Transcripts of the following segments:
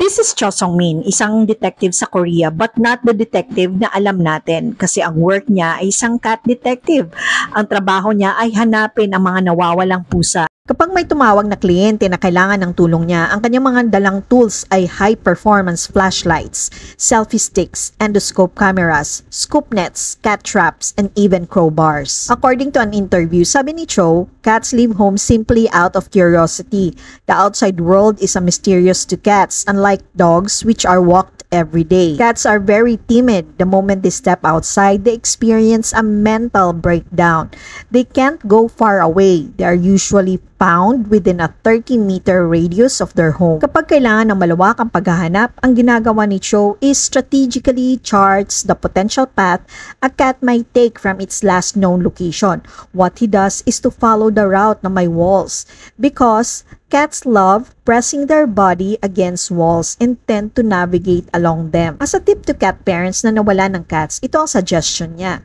This is Cho Sung-min, isang detective sa Korea but not the detective na alam natin kasi ang work niya ay isang cat detective. Ang trabaho niya ay hanapin ang mga nawawalang pusa. Kapag may tumawag na kliyente na kailangan ng tulong niya, ang kanyang mga dalang tools ay high-performance flashlights, selfie sticks, endoscope cameras, scoop nets, cat traps, and even crowbars. According to an interview, sabi ni Cho, cats leave home simply out of curiosity. The outside world is a mysterious to cats, unlike dogs which are walked every day. Cats are very timid. The moment they step outside, they experience a mental breakdown. They can't go far away. They are usually found within a 30-meter radius of their home. Kapag kailangan ng malawakang paghahanap, ang ginagawa ni Cho is strategically charts the potential path a cat might take from its last known location. What he does is to follow the route na may walls because cats love pressing their body against walls and tend to navigate along them. As a tip to cat parents na nawala ng cats, ito ang suggestion niya.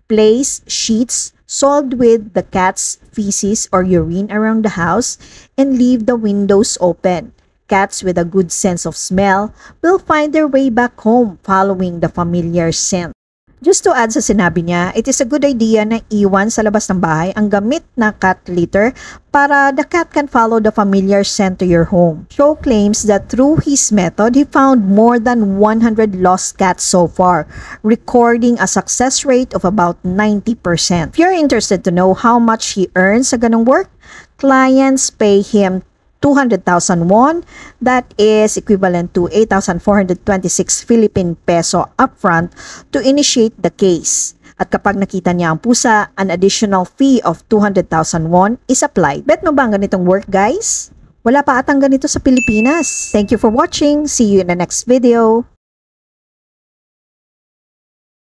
Place sheets soiled with the cat's feces or urine around the house and leave the windows open. Cats with a good sense of smell will find their way back home following the familiar scent. Just to add sa sinabi niya, it is a good idea na iwan sa labas ng bahay ang gamit na cat litter para the cat can follow the familiar scent to your home. Cho claims that through his method, he found more than 100 lost cats so far, recording a success rate of about 90%. If you're interested to know how much he earns sa ganong work, clients pay him 200,000 won, that is equivalent to 8,426 Philippine peso upfront to initiate the case. At kapag nakita niya ang pusa, an additional fee of 200,000 won is applied. Bet mo ba ang ganitong work, guys? Wala pa atang ganito sa Pilipinas. Thank you for watching. See you in the next video.